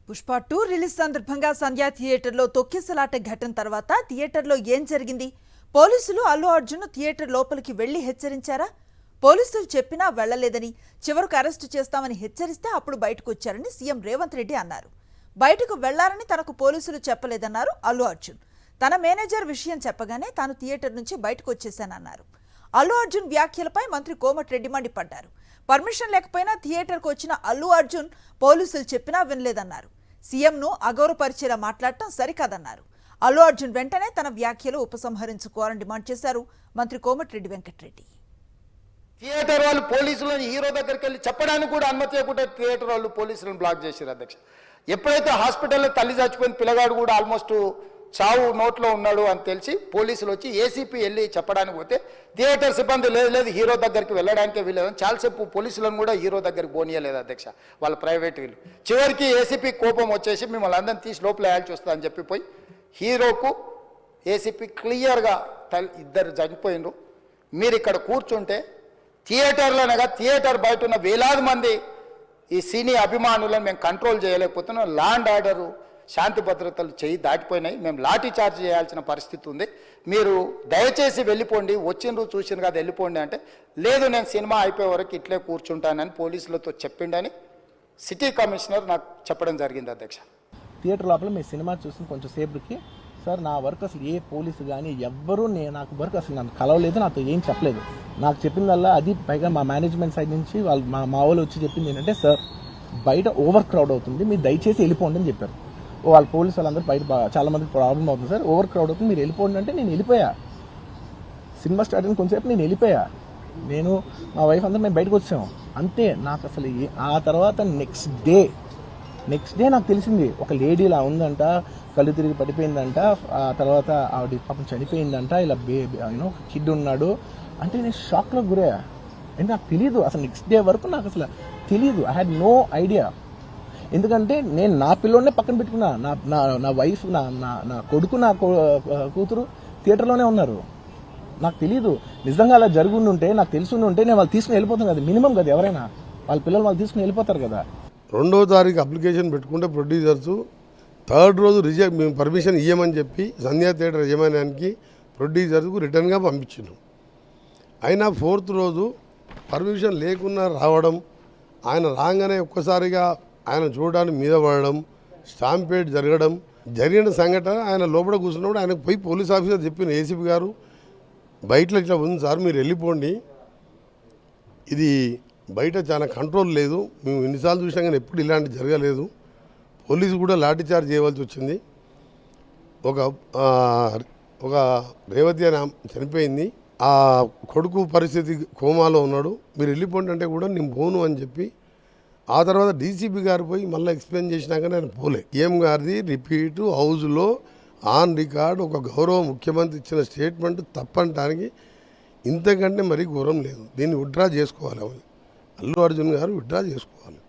Pushpa 2 release సందర్భంగా సంధ్యా థియేటర్లో తొక్కిసలాట ఘటన తర్వాత థియేటర్లో ఏం జరిగింది? పోలీసులు అల్లు అర్జున్ థియేటర్ లోపలికి వెళ్లి హెచ్చరించారా? పోలీసులు చెప్పినా వెళ్లలేదని, చివరకు అరెస్టు చేస్తామని హెచ్చరిస్తే అప్పుడు బయటకు వచ్చారని సీఎం రేవంత్ రెడ్డి అన్నారు. బయటకు వెళ్లారని తనకు పోలీసులు చెప్పలేదన్నారు అల్లు అర్జున్. తన మేనేజర్ విషయం చెప్పగానే తాను థియేటర్ నుంచి బయటకు వచ్చేశానన్నారు. అల్లు అర్జున్ వ్యాఖ్యలపై మంత్రి కోమటిరెడ్డి మండిపడ్డారు. పర్మిషన్ లేకపోయినా థియేటర్కు వచ్చిన అల్లు అర్జున్ పోలీసులు చెప్పినా వినలేదన్నారు. సీఎంను అగౌరవపరిచేలా మాట్లాడటం సరికాదన్నారు. అల్లు అర్జున్ వెంటనే తన వ్యాఖ్యలు ఉపసంహరించుకోవాలని డిమాండ్ చేశారు మంత్రి కోమటిరెడ్డి వెంకటరెడ్డి. థియేటర్ వాళ్ళు పోలీసులను హీరో దగ్గరికి వెళ్ళి చెప్పడానికి కూడా అనుమతి లేకుండా థియేటర్ వాళ్ళు పోలీసులను బ్లాక్ చేశారు అధ్యక్ష. ఎప్పుడైతే హాస్పిటల్లో తల్లి చచ్చిపోయిన పిల్లగాడు కూడా ఆల్మోస్ట్ చావు నోట్లో ఉన్నాడు అని తెలిసి పోలీసులు వచ్చి ఏసీపీ వెళ్ళి చెప్పడానికి పోతే థియేటర్ సిబ్బంది లేదు హీరో దగ్గరికి వెళ్ళడానికే వీలేదని చాలాసేపు పోలీసులను కూడా హీరో దగ్గరికి పోనీయలేదు అధ్యక్ష, వాళ్ళ ప్రైవేట్ వీళ్ళు. చివరికి ఏసీపీ కోపం వచ్చేసి మిమ్మల్ని అందరిని తీసి లోపల వేయాల్సి వస్తుందని చెప్పి పోయి హీరోకు ఏసీపీ క్లియర్గా ఇద్దరు చనిపోయినరు, మీరు ఇక్కడ కూర్చుంటే థియేటర్లోనగా థియేటర్ బయట ఉన్న వేలాది మంది ఈ సినీ అభిమానులను మేము కంట్రోల్ చేయలేకపోతున్నాం, ల్యాండ్ ఆర్డరు శాంతి భద్రతలు చేయి దాటిపోయినాయి, మేము లాఠీ చార్జ్ చేయాల్సిన పరిస్థితి ఉంది, మీరు దయచేసి వెళ్ళిపోండి, వచ్చిండ్రు చూసిండ్రు కదా వెళ్ళిపోండి అంటే, లేదు నేను సినిమా అయిపోయే వరకు ఇట్లే కూర్చుంటానని పోలీసులతో చెప్పిండని సిటీ కమిషనర్ నాకు చెప్పడం జరిగింది అధ్యక్ష. థియేటర్ లోపల మీ సినిమా చూసిన కొంచెం సేపటికి సార్ నా వర్క్ అసలు ఏ పోలీసు కానీ ఎవ్వరూ నాకు వర్క్ అసలు నన్ను కలవలేదు, నాతో ఏం చెప్పలేదు. నాకు చెప్పిందల్లా అది పైగా మా మేనేజ్మెంట్ సైడ్ నుంచి వాళ్ళు మా వాళ్ళు వచ్చి చెప్పింది ఏంటంటే, సార్ బయట ఓవర్ క్రౌడ్ అవుతుంది, మీరు దయచేసి వెళ్ళిపోండి అని చెప్పారు. వాళ్ళ పోలీసు వాళ్ళందరూ బయట చాలా మందికి ప్రాబ్లం అవుతుంది సార్, ఓవర్ క్రౌడ్ అవుతుంది, మీరు వెళ్ళిపోండి అంటే నేను వెళ్ళిపోయా. సినిమా స్టార్ట్ అయిన కొంచెంసేపు నేను వెళ్ళిపోయా. నేను మా వైఫ్ అందరూ మేము బయటకు వచ్చాము అంతే. నాకు అసలు ఆ తర్వాత నెక్స్ట్ డే నాకు తెలిసింది ఒక లేడీ ఇలా ఉందంట, కళ్ళు తిరిగి పడిపోయిందంట, ఆ తర్వాత ఆవిడ పాపం చనిపోయిందంట, ఇలా ఒక కిడ్ ఉన్నాడు అంటే నేను షాక్లో గురయ్యా. అంటే నాకు తెలియదు అసలు, నెక్స్ట్ డే వరకు నాకు అసలు తెలియదు. I had no idea. ఎందుకంటే నేను నా పిల్లోనే పక్కన పెట్టుకున్నా, నా వైఫ్ నా కొడుకు నా కూతురు థియేటర్లోనే ఉన్నారు. నాకు తెలియదు. నిజంగా అలా జరుగుండుంటే నాకు తెలుసుంటే నేను వాళ్ళు తీసుకుని వెళ్ళిపోతాను కదా, మినిమం కదా, ఎవరైనా వాళ్ళ పిల్లలు వాళ్ళు తీసుకుని వెళ్ళిపోతారు కదా. 2వ తారీఖు అప్లికేషన్ పెట్టుకుంటే ప్రొడ్యూసర్స్ 3rd రోజు రిజెక్ట్, మేము పర్మిషన్ ఇవ్వమని చెప్పి సంధ్యా థియేటర్ యజమానికి ప్రొడ్యూసర్స్కు రిటర్న్గా పంపించినాం. అయినా 4th రోజు పర్మిషన్ లేకుండా రావడం, ఆయన రాగానే ఒక్కసారిగా ఆయన చూడడానికి మీద పడడం, స్టాంపేడ్ జరిగిన సంఘటన ఆయన లోపల కూర్చున్నప్పుడు ఆయనకు పోయి పోలీస్ ఆఫీసర్ చెప్పిన ఏసీపీ గారు బయటలో ఇట్లా ఉంది సార్, మీరు వెళ్ళిపోండి, ఇది బయట చాలా కంట్రోల్ లేదు, మేము ఎన్నిసార్లు చూసినా కానీ ఎప్పుడు ఇలాంటి జరగలేదు, పోలీసు కూడా లాఠీ చార్జ్ చేయవలసి వచ్చింది, ఒక రేవతి అని చనిపోయింది, ఆ కొడుకు పరిస్థితి కోమాలో ఉన్నాడు, మీరు వెళ్ళిపోండి అంటే కూడా నేను పోను అని చెప్పి, ఆ తర్వాత డీసీపీ గారు పోయి మళ్ళీ ఎక్స్ప్లెయిన్ చేసినాక నేను పోలే. ఏం గారిది రిపీటు హౌస్లో ఆన్ రికార్డ్ ఒక గౌరవ ముఖ్యమంత్రి ఇచ్చిన స్టేట్మెంట్ తప్పనటానికి ఇంతకంటే మరీ ఘోరం లేదు. దీన్ని విత్డ్రా చేసుకోవాలి, అల్లు అర్జున్ గారు విత్డ్రా చేసుకోవాలి.